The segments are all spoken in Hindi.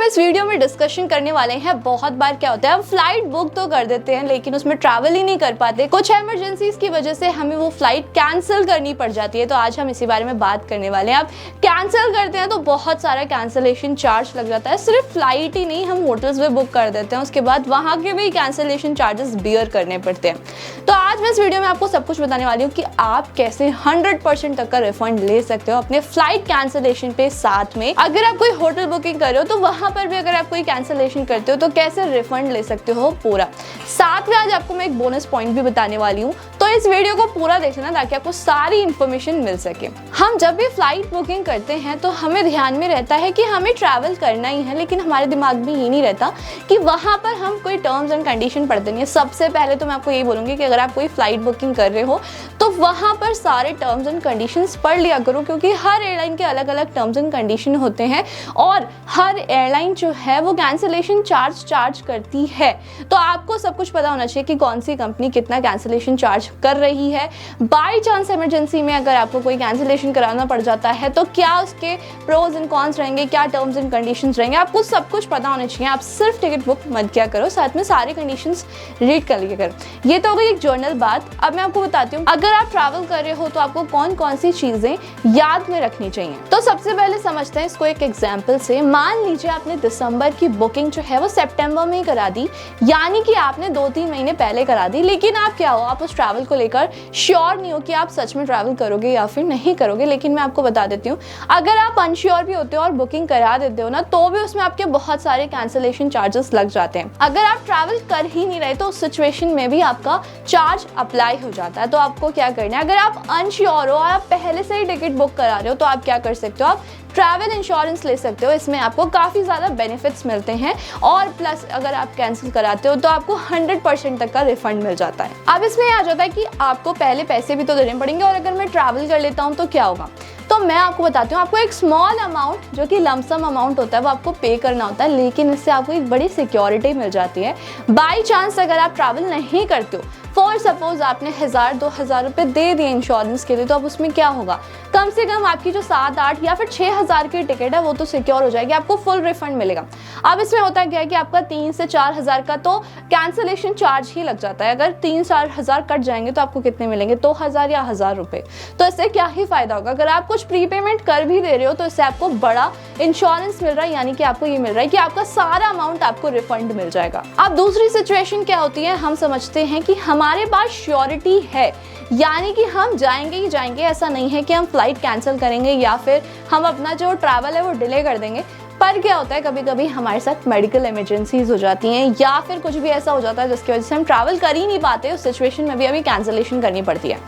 इस वीडियो में डिस्कशन करने वाले हैं, बहुत बार क्या होता है हम फ्लाइट बुक तो कर देते हैं लेकिन उसमें ट्रैवल ही नहीं कर पाते। कुछ इमरजेंसीज की वजह से हमें वो फ्लाइट कैंसिल करनी पड़ जाती है। तो आज हम इसी बारे में बात करने वाले हैं। आप कैंसिल करते हैं तो बहुत सारा कैंसिलेशन चार्ज लग जाता है। सिर्फ फ्लाइट ही नहीं, हम होटल्स भी बुक कर देते हैं, उसके बाद वहाँ के भी कैंसिलेशन चार्जेस बियर करने पड़ते हैं। तो आज मैं इस वीडियो में आपको सब कुछ बताने वाली हूँ कि आप कैसे 100% तक का रिफंड ले सकते हो अपने फ्लाइट कैंसिलेशन पे। साथ में अगर आप कोई होटल बुकिंग कर रहे हो तो वहां पर भी अगर आप कोई कैंसिलेशन करते हो तो कैसे रिफंड ले सकते हो पूरा। साथ में आज आपको मैं एक बोनस पॉइंट भी बताने वाली हूँ, तो इस वीडियो को पूरा देखना ताकि आपको सारी इंफॉर्मेशन मिल सके। हम जब भी फ्लाइट बुकिंग करते हैं तो हमें ध्यान में रहता है कि हमें ट्रैवल करना ही है, लेकिन हमारे दिमाग में ये नहीं रहता कि वहां पर हम कोई टर्म्स एंड कंडीशन पढ़ते नहीं है। सबसे पहले तो मैं आपको ये बोलूंगी कि अगर आप कोई फ्लाइट बुकिंग कर रहे हो तो वहां पर सारे टर्म्स एंड कंडीशंस पढ़ लिया करो, क्योंकि हर एयरलाइन के अलग अलग टर्म्स एंड कंडीशन होते हैं और हर एयरलाइन जो है वो कैंसिलेशन चार्ज करती है। तो आपको सब कुछ पता होना चाहिए कि कौन सी कंपनी कितना कैंसिलेशन चार्ज कर रही है। बाय चांस इमरजेंसी में अगर आपको कोई कैंसिलेशन कराना पड़ जाता है तो क्या उसके प्रोज एंड कॉन्स रहेंगे, क्या टर्म्स एंड कंडीशंस रहेंगे, आपको सब कुछ पता होना चाहिए। आप सिर्फ टिकट बुक मत किया करो, साथ में सारे कंडीशंस रीड कर लिया करो। ये तो हो गई एक जर्नल बात। अब मैं आपको बताती हूँ अगर आप ट्रैवल कर रहे हो तो आपको कौन कौन सी चीजें याद में रखनी चाहिए। तो सबसे पहले समझते हैं इसको एक एग्जाम्पल से। मान लीजिए आपने दिसंबर की बुकिंग जो है वो सितंबर में ही करा दी, यानी कि आपने 2-3 महीने पहले करा दी, लेकिन आप क्या हो, आप उस ट्रैवल को लेकर श्योर नहीं हो कि आप सच में ट्रैवल करोगे या फिर नहीं करोगे। लेकिन मैं आपको बता देती हूँ, अगर आप अनश्योर भी होते हो और बुकिंग करा देते हो ना, तो भी उसमें आपके बहुत सारे कैंसिलेशन चार्जेस लग जाते हैं। अगर आप ट्रैवल कर ही नहीं रहे तो उस सिचुएशन में भी आपका चार्ज अप्लाई हो जाता है। तो आपको क्या करना है, अगर आप अनश्योर हो और आप पहले से ही टिकट बुक करा रहे हो तो आप क्या कर सकते हो, आप ट्रैवल इंश्योरेंस ले सकते हो। इसमें आपको काफ़ी ज़्यादा बेनिफिट्स मिलते हैं और प्लस अगर आप कैंसिल कराते हो तो आपको 100% तक का रिफंड मिल जाता है। अब इसमें आ जाता है कि आपको पहले पैसे भी तो देने पड़ेंगे, और अगर मैं ट्रैवल कर लेता हूँ तो क्या होगा। तो मैं आपको बताती हूँ, आपको एक स्मॉल अमाउंट जो कि लमसम अमाउंट होता है वो आपको पे करना होता है, लेकिन इससे आपको एक बड़ी सिक्योरिटी मिल जाती है। बाई चांस अगर आप ट्रैवल नहीं करते हो, फॉर सपोज आपने 1000-2000 रुपये दे दिए इंश्योरेंस के लिए, तो अब उसमें क्या होगा, कम से कम आपकी जो 7-8 या फिर 6000 की टिकट है वो तो सिक्योर हो जाएगी, आपको फुल रिफंड मिलेगा। अब इसमें होता क्या है कि आपका 3 से 4000 का तो कैंसिलेशन चार्ज ही लग जाता है। अगर 3-4 हजार कट जाएंगे तो आपको कितने मिलेंगे, 2000 या 1000 रुपये। तो इससे क्या ही फायदा होगा। अगर आप कुछ प्री पेमेंट कर भी दे रहे हो तो इससे आपको बड़ा इंश्योरेंस मिल रहा है, यानी कि आपको ये मिल रहा है कि आपका सारा अमाउंट आपको रिफंड मिल जाएगा। अब दूसरी सिचुएशन क्या होती है, हम समझते हैं कि हमारे पास श्योरिटी है, यानी कि हम जाएंगे ही जाएंगे, ऐसा नहीं है कि हम फ्लाइट कैंसिल करेंगे या फिर हम अपना जो ट्रैवल है वो डिले कर देंगे। पर क्या होता है, कभी कभी हमारे साथ मेडिकल इमरजेंसीज हो जाती हैं या फिर कुछ भी ऐसा हो जाता है जिसकी वजह से हम ट्रैवल कर ही नहीं पाते। उस सिचुएशन में भी अभी कैंसिलेशन करनी पड़ती है।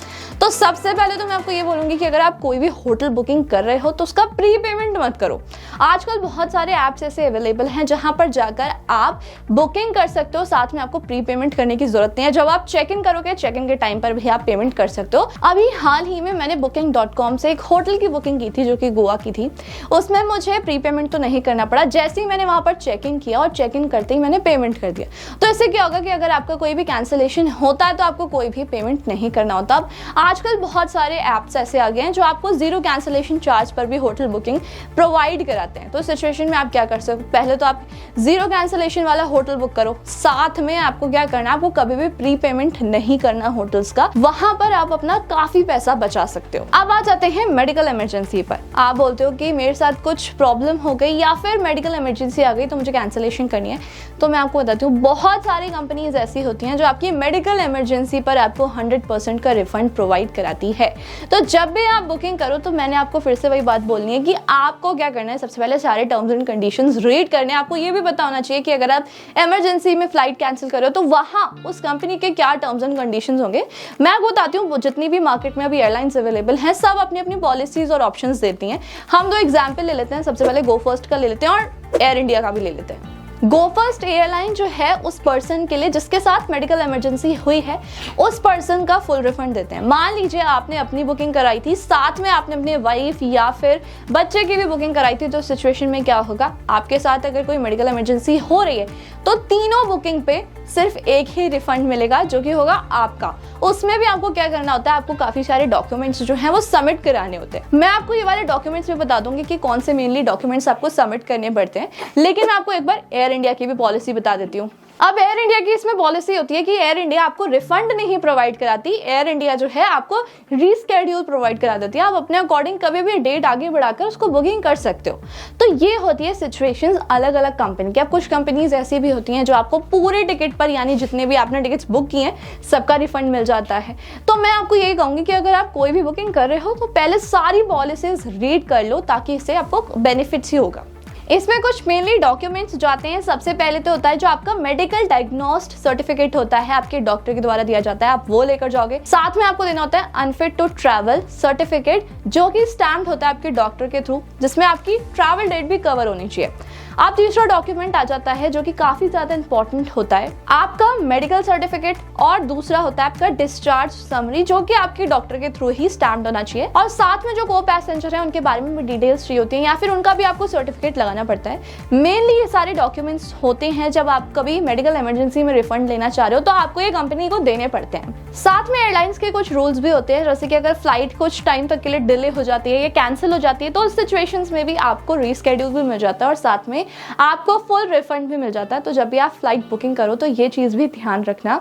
तो सबसे पहले तो मैं आपको ये बोलूँगी कि अगर आप कोई भी होटल बुकिंग कर रहे हो तो उसका प्री पेमेंट मत करो। आजकल बहुत सारे ऐप्स ऐसे अवेलेबल हैं जहाँ पर जाकर आप बुकिंग कर सकते हो, साथ में आपको प्री पेमेंट करने की जरूरत नहीं है। जब आप चेक इन करोगे, चेक इन के टाइम पर भी आप पेमेंट कर सकते हो। अभी हाल ही में मैंने booking.com से एक होटल की बुकिंग की थी जो कि गोवा की थी। उसमें मुझे प्री पेमेंट तो नहीं करना पड़ा, जैसे ही मैंने वहां पर चेक इन किया और चेक इन करते ही मैंने पेमेंट कर दिया। तो इससे क्या होगा कि अगर आपका कोई भी कैंसिलेशन होता है तो आपको कोई भी पेमेंट नहीं करना होता। अब आजकल बहुत सारे ऐप्स ऐसे आ गए हैं जो आपको 0 कैंसिलेशन चार्ज पर भी होटल बुकिंग प्रोवाइड कराते हैं। तो इस सिचुएशन में आप क्या कर सकते हो, पहले तो आप 0 कैंसिलेशन वाला होटल बुक करो। साथ में आपको क्या करना है, आपको कभी भी प्री पेमेंट नहीं करना होटल्स का, वहां पर आप अपना काफी पैसा बचा सकते हो। अब आ जाते हैं मेडिकल इमरजेंसी पर। आप बोलते हो कि मेरे साथ कुछ प्रॉब्लम हो गई या फिर मेडिकल इमरजेंसी आ गई तो मुझे कैंसिलेशन करनी है। तो मैं आपको बताती हूँ, बहुत सारी कंपनीज ऐसी होती हैं जो आपकी मेडिकल इमरजेंसी पर आपको 100% का रिफंड प्रोवाइड कराती है। तो जब भी आप बुकिंग करो तो मैंने आपको फिर से वही बात बोलनी है कि आपको क्या करना है, सबसे पहले सारे टर्म्स एंड कंडीशंस रीड करने हैं। आपको ये भी पता होना चाहिए कि अगर आप इमरजेंसी में फ्लाइट कैंसिल करो तो वहाँ उस कंपनी के क्या टर्म्स एंड कंडीशंस होंगे। मैं आपको बताती हूँ, जितनी भी मार्केट में अभी एयरलाइंस अवेलेबल हैं सब अपनी अपनी पॉलिसीज और ऑप्शंस देती हैं। हम 2 एग्जाम्पल ले लेते हैं। सबसे पहले गो फर्स्ट का ले लेते हैं और एयर इंडिया का भी ले लेते हैं। गो फर्स्ट एयरलाइन जो है उस पर्सन के लिए जिसके साथ मेडिकल इमरजेंसी हुई है, उस पर्सन का फुल रिफंड देते हैं। मान लीजिए आपने अपनी बुकिंग कराई थी, साथ में आपने अपने वाइफ या फिर बच्चे की भी बुकिंग कराई थी, तो सिचुएशन में क्या होगा, आपके साथ अगर कोई मेडिकल इमरजेंसी हो रही है तो तीनों बुकिंग पे सिर्फ एक ही रिफंड मिलेगा, जो कि होगा आपका। उसमें भी आपको क्या करना होता है, आपको काफी सारे डॉक्यूमेंट्स जो हैं वो सबमिट कराने होते हैं। मैं आपको ये वाले डॉक्यूमेंट्स में बता दूंगी कि कौन से मेनली डॉक्यूमेंट्स आपको सबमिट करने पड़ते हैं, लेकिन मैं आपको एक बार एयर इंडिया की भी पॉलिसी बता देती हूँ। अब एयर इंडिया की इसमें पॉलिसी होती है कि एयर इंडिया आपको रिफंड नहीं प्रोवाइड कराती, एयर इंडिया जो है आपको रीस्केड्यूल प्रोवाइड करा देती है। आप अपने अकॉर्डिंग कभी भी डेट आगे बढ़ाकर उसको बुकिंग कर सकते हो। तो ये होती है सिचुएशंस अलग अलग कंपनी की। अब कुछ कंपनीज ऐसी भी होती हैं जो आपको पूरे टिकट पर, यानी जितने भी आपने टिकट्स बुक किए हैं सबका रिफंड मिल जाता है। तो मैं आपको यही कहूंगी कि अगर आप कोई भी बुकिंग कर रहे हो तो पहले सारी पॉलिसीज रीड कर लो, ताकि इससे आपको बेनिफिट्स ही होगा। इसमें कुछ मेनली डॉक्यूमेंट्स जो आते हैं, सबसे पहले तो होता है जो आपका मेडिकल डायग्नोस्ट सर्टिफिकेट होता है, आपके डॉक्टर के द्वारा दिया जाता है, आप वो लेकर जाओगे। साथ में आपको देना होता है अनफिट टू ट्रैवल सर्टिफिकेट, जो कि स्टैम्प्ड होता है आपके डॉक्टर के थ्रू, जिसमें आपकी ट्रैवल डेट भी कवर होनी चाहिए। अब तीसरा डॉक्यूमेंट आ जाता है जो कि काफी ज्यादा इंपॉर्टेंट होता है, आपका मेडिकल सर्टिफिकेट, और दूसरा होता है आपका डिस्चार्ज समरी, जो कि आपके डॉक्टर के थ्रू ही स्टैम्प्ड होना चाहिए। और साथ में जो को पैसेंजर है उनके बारे में भी डिटेल्स चाहिए होती है, या फिर उनका भी आपको सर्टिफिकेट लगाना पड़ता है। मेनली ये सारे डॉक्यूमेंट्स होते हैं जब आप कभी मेडिकल इमरजेंसी में रिफंड लेना चाह रहे हो, तो आपको ये कंपनी को देने पड़ते हैं। साथ में एयरलाइंस के कुछ रूल्स भी होते हैं, जैसे कि अगर फ्लाइट कुछ टाइम तक के लिए डिले हो जाती है या कैंसिल हो जाती है, तो उस सिचुएशंस में भी आपको रीस्केड्यूल भी मिल जाता है और साथ में आपको फुल रिफंड भी मिल जाता है। तो जब भी आप फ्लाइट बुकिंग करो तो ये चीज भी ध्यान रखना।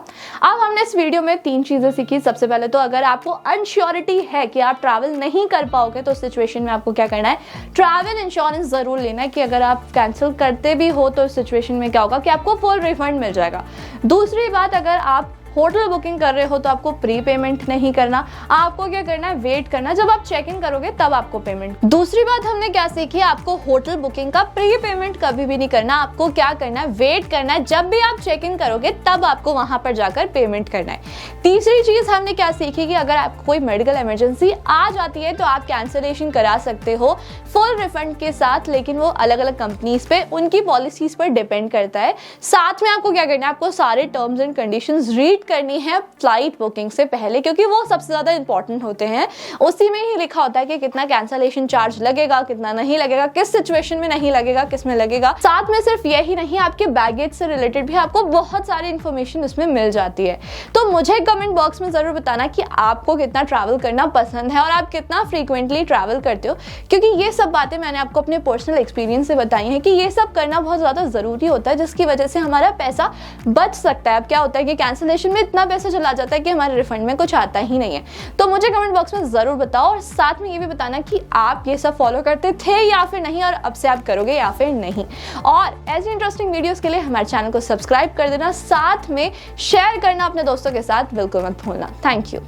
अब हमने इस वीडियो में 3 चीजें सीखी। सबसे पहले तो अगर आपको अनश्योरिटी है कि आप ट्रैवल नहीं कर पाओगे, तो उस सिचुएशन में आपको क्या करना है, ट्रैवल इंश्योरेंस जरूर लेना है कि अगर आप कैंसिल करते भी हो तो इस सिचुएशन में क्या होगा कि आपको फुल रिफंड मिल जाएगा। दूसरी बात, अगर आप होटल बुकिंग कर रहे हो तो आपको प्री पेमेंट नहीं करना, आपको क्या करना है, वेट करना, जब आप चेक इन करोगे तब आपको पेमेंट। दूसरी बात हमने क्या सीखी, आपको होटल बुकिंग का प्री पेमेंट कभी भी नहीं करना, आपको क्या करना है, वेट करना है, जब भी आप चेक इन करोगे तब आपको वहां पर जाकर पेमेंट करना है। तीसरी चीज हमने क्या सीखी कि अगर आपको कोई मेडिकल इमरजेंसी आ जाती है तो आप कैंसिलेशन करा सकते हो फुल रिफंड के साथ, लेकिन वो अलग अलग कंपनीज पे, उनकी पॉलिसीज पर डिपेंड करता है। साथ में आपको क्या करना है, आपको सारे टर्म्स एंड कंडीशंस रीड करनी है फ्लाइट बुकिंग से पहले, क्योंकि वो सबसे ज्यादा इंपॉर्टेंट होते हैं। उसी में ही लिखा होता है कि कितना कैंसलेशन चार्ज लगेगा, कितना नहीं लगेगा, किस सिचुएशन में नहीं लगेगा, किस में लगेगा। साथ में सिर्फ यही नहीं, आपके बैगेज से रिलेटेड भी आपको बहुत सारी इंफॉर्मेशन इसमें मिल जाती है। तो मुझे कमेंट बॉक्स में जरूर बताना कि आपको कितना ट्रैवल करना पसंद है और आप कितना फ्रीक्वेंटली ट्रैवल करते हो, क्योंकि ये सब बातें मैंने आपको अपने पर्सनल एक्सपीरियंस से बताई हैं कि ये सब करना बहुत ज्यादा जरूरी होता है, जिसकी वजह से हमारा पैसा बच सकता है। अब क्या होता है कि कैंसिलेशन में इतना पैसा चला जाता है कि हमारे रिफंड में कुछ आता ही नहीं है। तो मुझे कमेंट बॉक्स में जरूर बताओ, और साथ में ये भी बताना कि आप ये सब फॉलो करते थे या फिर नहीं, और अब से आप करोगे या फिर नहीं। और ऐसी इंटरेस्टिंग वीडियोस के लिए हमारे चैनल को सब्सक्राइब कर देना, साथ में शेयर करना अपने दोस्तों के साथ बिल्कुल मत भूलना। Thank you.